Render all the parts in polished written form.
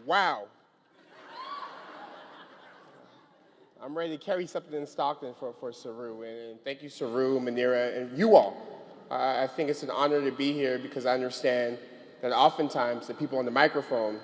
Wow. I'm ready to carry something in Stockton for Saru. And thank you, Saru, Manira, and you all. I think it's an honor to be here because I understand that oftentimes the people on the microphone,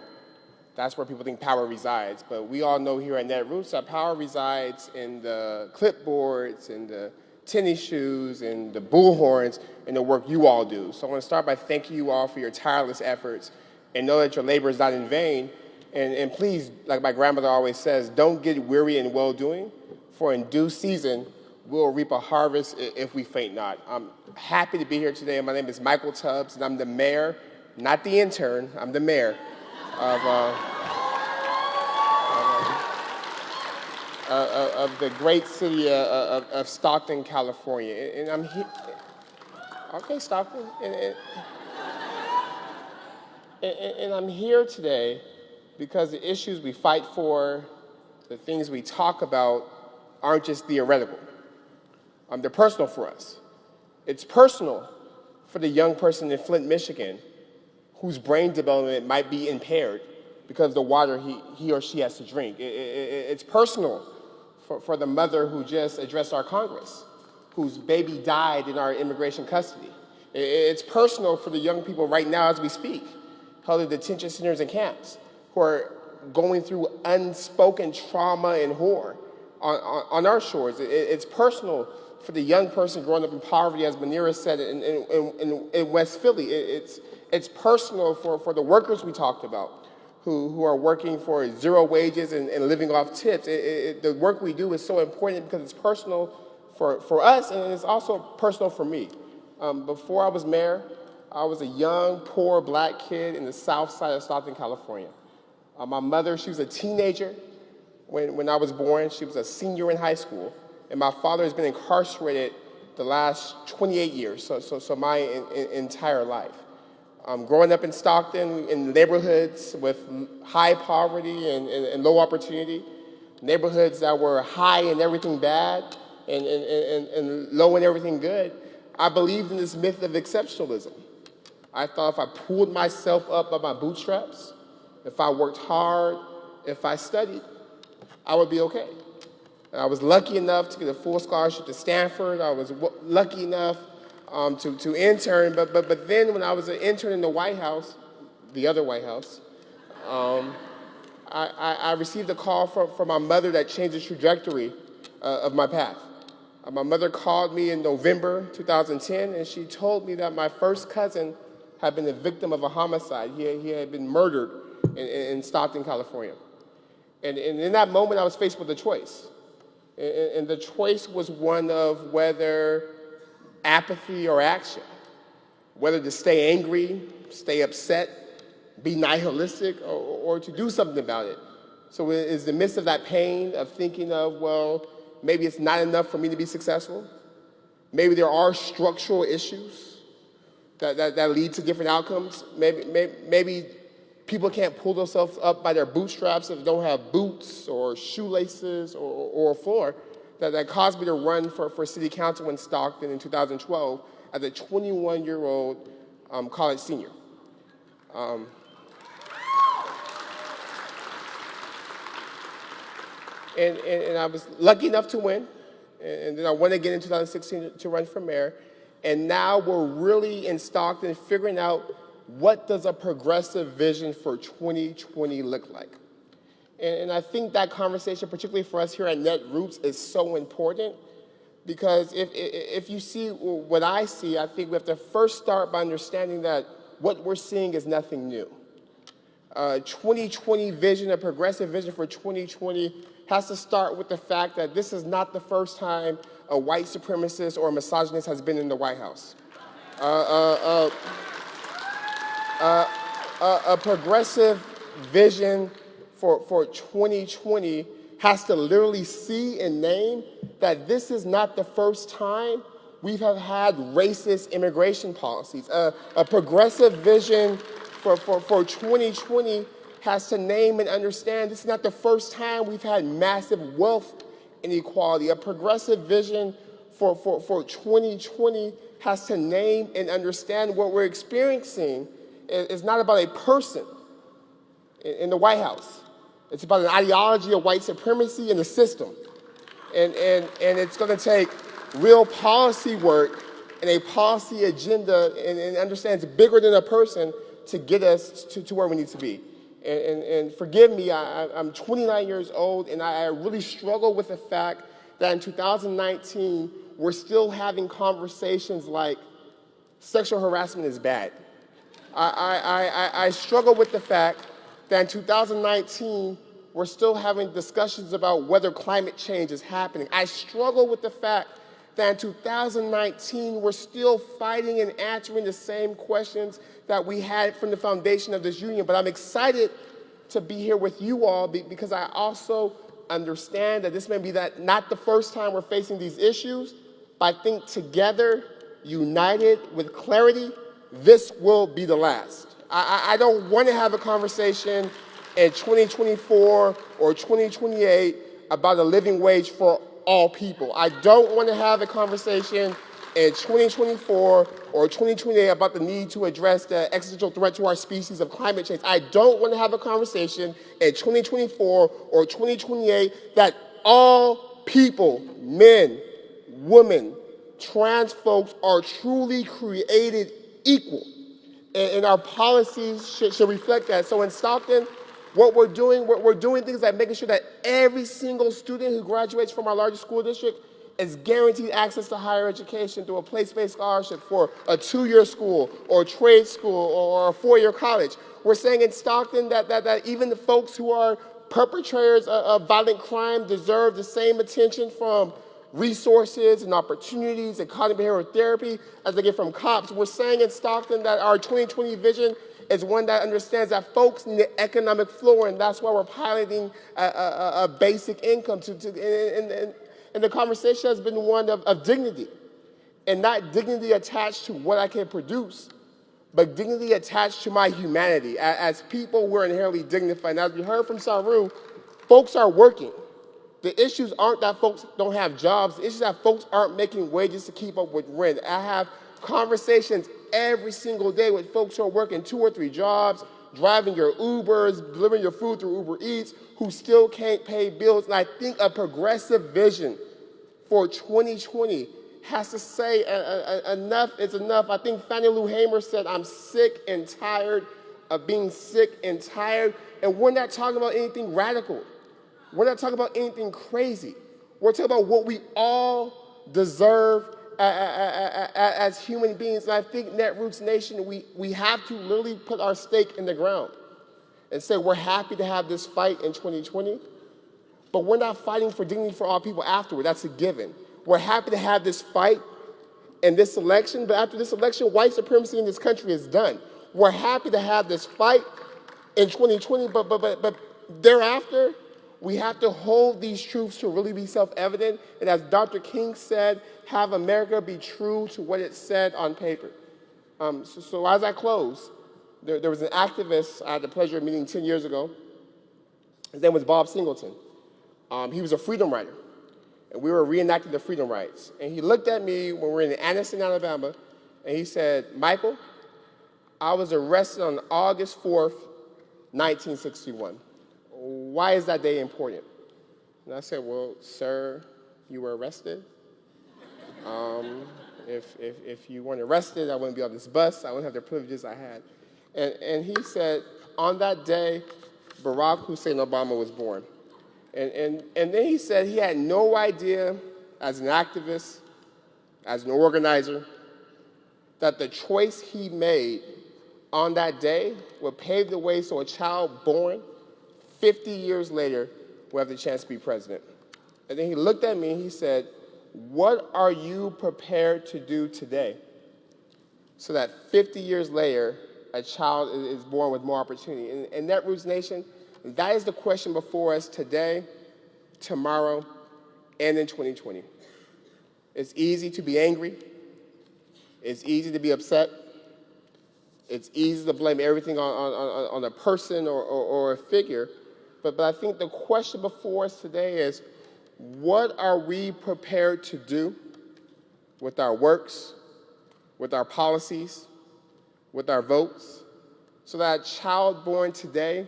that's where people think power resides. But we all know here at Netroots that power resides in the clipboards, and the tennis shoes, and the bullhorns, and the work you all do. So I want to start by thanking you all for your tireless efforts and know that your labor is not in vain. And please, like my grandmother always says, don't get weary in well-doing, for in due season, we'll reap a harvest if we faint not. I'm happy to be here today. My name is Michael Tubbs, and I'm the mayor, not the intern, I'm the mayor of the great city of Stockton, California. And I'm here, okay, Stockton. And I'm here today because the issues we fight for, the things we talk about, aren't just theoretical. They're personal for us. It's personal for the young person in Flint, Michigan, whose brain development might be impaired because of the water he or she has to drink. It's personal for the mother who just addressed our Congress, whose baby died in our immigration custody. It's personal for the young people right now as we speak, held in detention centers and camps, who are going through unspoken trauma and horror on our shores. It's personal for the young person growing up in poverty, as Manira said, in West Philly. It's personal for the workers we talked about, who are working for zero wages and living off tips. The work we do is so important because it's personal for us, and it's also personal for me. Before I was mayor, I was a young, poor black kid in the south side of Stockton, California. My mother, she was a teenager when I was born. She was a senior in high school. And my father has been incarcerated the last 28 years, so my entire life. Growing up in Stockton, in neighborhoods with high poverty and low opportunity, neighborhoods that were high in everything bad and low in everything good, I believed in this myth of exceptionalism. I thought if I pulled myself up by my bootstraps, if I worked hard, if I studied, I would be okay. And I was lucky enough to get a full scholarship to Stanford. I was lucky enough to intern, but then when I was an intern in the White House, the other White House, I received a call from my mother that changed the trajectory of my path. My mother called me in November 2010, and she told me that my first cousin had been the victim of a homicide. He had been murdered in Stockton, California. And in that moment, I was faced with a choice. And the choice was one of whether apathy or action, whether to stay angry, stay upset, be nihilistic, or to do something about it. So in the midst of that pain of thinking of, well, maybe it's not enough for me to be successful. Maybe there are structural issues that lead to different outcomes. Maybe people can't pull themselves up by their bootstraps if they don't have boots or shoelaces or a floor. That caused me to run for city council in Stockton in 2012 as a 21-year-old college senior. And I was lucky enough to win. And then I won again in 2016 to run for mayor. And now we're really in Stockton figuring out what does a progressive vision for 2020 look like. And I think that conversation, particularly for us here at Netroots, is so important because if you see what I see, I think we have to first start by understanding that what we're seeing is nothing new. 2020 vision, a progressive vision for 2020 has to start with the fact that this is not the first time a white supremacist or a misogynist has been in the White House. A progressive vision for 2020 has to literally see and name that this is not the first time we have had racist immigration policies. A progressive vision for 2020 has to name and understand this is not the first time we've had massive wealth inequality. A progressive vision for 2020 has to name and understand what we're experiencing is not about a person. in the White House. It's about an ideology of white supremacy in the system. And it's going to take real policy work and a policy agenda and understand it's bigger than a person to get us to where we need to be. And forgive me, I'm 29 years old, and I really struggle with the fact that in 2019, we're still having conversations like sexual harassment is bad. I struggle with the fact that in 2019, we're still having discussions about whether climate change is happening. I struggle with the fact that in 2019, we're still fighting and answering the same questions that we had from the foundation of this union. But I'm excited to be here with you all because I also understand that this may be not the first time we're facing these issues, but I think together, united with clarity, this will be the last. I don't want to have a conversation in 2024 or 2028 about a living wage for all people. I don't want to have a conversation in 2024 or 2028 about the need to address the existential threat to our species of climate change. I don't want to have a conversation in 2024 or 2028 that all people, men, women, trans folks are truly created equal. And our policies should reflect that. So in Stockton, what we're doing things like making sure that every single student who graduates from our largest school district is guaranteed access to higher education through a place-based scholarship for a 2-year school or trade school or a 4-year college. We're saying in Stockton that even the folks who are perpetrators of violent crime deserve the same attention from resources and opportunities and cognitive behavioral therapy as they get from cops. We're saying in Stockton that our 2020 vision is one that understands that folks need an economic floor, and that's why we're piloting a basic income. And the conversation has been one of dignity, and not dignity attached to what I can produce, but dignity attached to my humanity. As people, we're inherently dignified. Now, as we heard from Saru, folks are working. The issues aren't that folks don't have jobs. The issues that folks aren't making wages to keep up with rent. I have conversations every single day with folks who are working 2 or 3 jobs, driving your Ubers, delivering your food through Uber Eats, who still can't pay bills. And I think a progressive vision for 2020 has to say enough is enough. I think Fannie Lou Hamer said, I'm sick and tired of being sick and tired. And we're not talking about anything radical. We're not talking about anything crazy. We're talking about what we all deserve as human beings. And I think Netroots Nation, we have to literally put our stake in the ground and say we're happy to have this fight in 2020, but we're not fighting for dignity for all people afterward. That's a given. We're happy to have this fight in this election, but after this election, white supremacy in this country is done. We're happy to have this fight in 2020, but thereafter, we have to hold these truths to really be self-evident, and as Dr. King said, have America be true to what it said on paper. So as I close, there was an activist I had the pleasure of meeting 10 years ago. His name was Bob Singleton. He was a freedom rider, and we were reenacting the freedom rides. And he looked at me when we were in Anniston, Alabama, and he said, Michael, I was arrested on August 4th, 1961. Why is that day important? And I said, well, sir, you were arrested. If you weren't arrested, I wouldn't be on this bus. I wouldn't have the privileges I had. And he said, on that day, Barack Hussein Obama was born. And then he said he had no idea, as an activist, as an organizer, that the choice he made on that day would pave the way so a child born 50 years later will have the chance to be president. And then he looked at me and he said, what are you prepared to do today so that 50 years later, a child is born with more opportunity? And Netroots Nation, that is the question before us today, tomorrow, and in 2020. It's easy to be angry. It's easy to be upset. It's easy to blame everything on a person or a figure. But I think the question before us today is, what are we prepared to do with our works, with our policies, with our votes, so that a child born today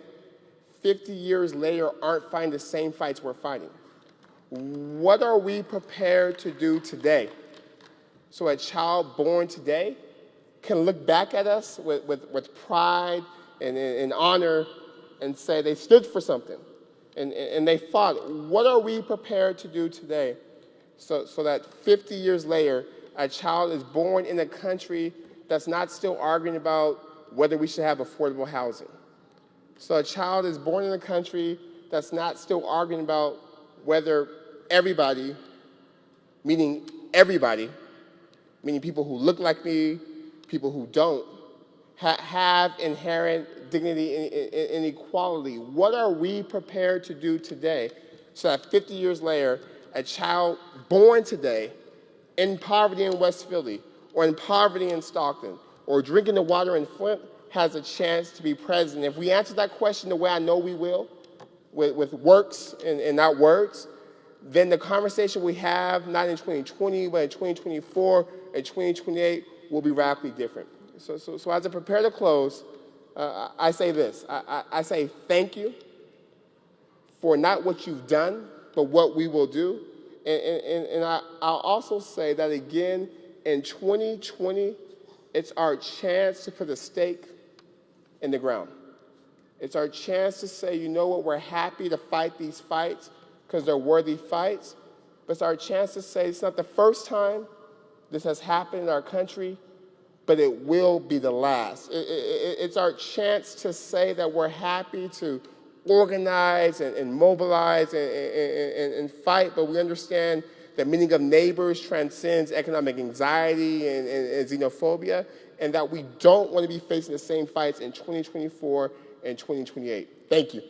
50 years later aren't fighting the same fights we're fighting? What are we prepared to do today so a child born today can look back at us with pride and honor and say they stood for something and they fought? What are we prepared to do today so that 50 years later, a child is born in a country that's not still arguing about whether we should have affordable housing? So a child is born in a country that's not still arguing about whether everybody, meaning people who look like me, people who don't, have inherent dignity and equality. What are we prepared to do today so that 50 years later, a child born today in poverty in West Philly or in poverty in Stockton or drinking the water in Flint has a chance to be president? If we answer that question the way I know we will, with works and not words, then the conversation we have, not in 2020, but in 2024 and 2028, will be radically different. So as I prepare to close, I say this. I say thank you for not what you've done, but what we will do. And I'll also say that again, in 2020, it's our chance to put a stake in the ground. It's our chance to say, you know what, we're happy to fight these fights because they're worthy fights, but it's our chance to say it's not the first time this has happened in our country, but it will be the last. It's our chance to say that we're happy to organize and mobilize and fight, but we understand the meaning of neighbors transcends economic anxiety and xenophobia, and that we don't want to be facing the same fights in 2024 and 2028. Thank you.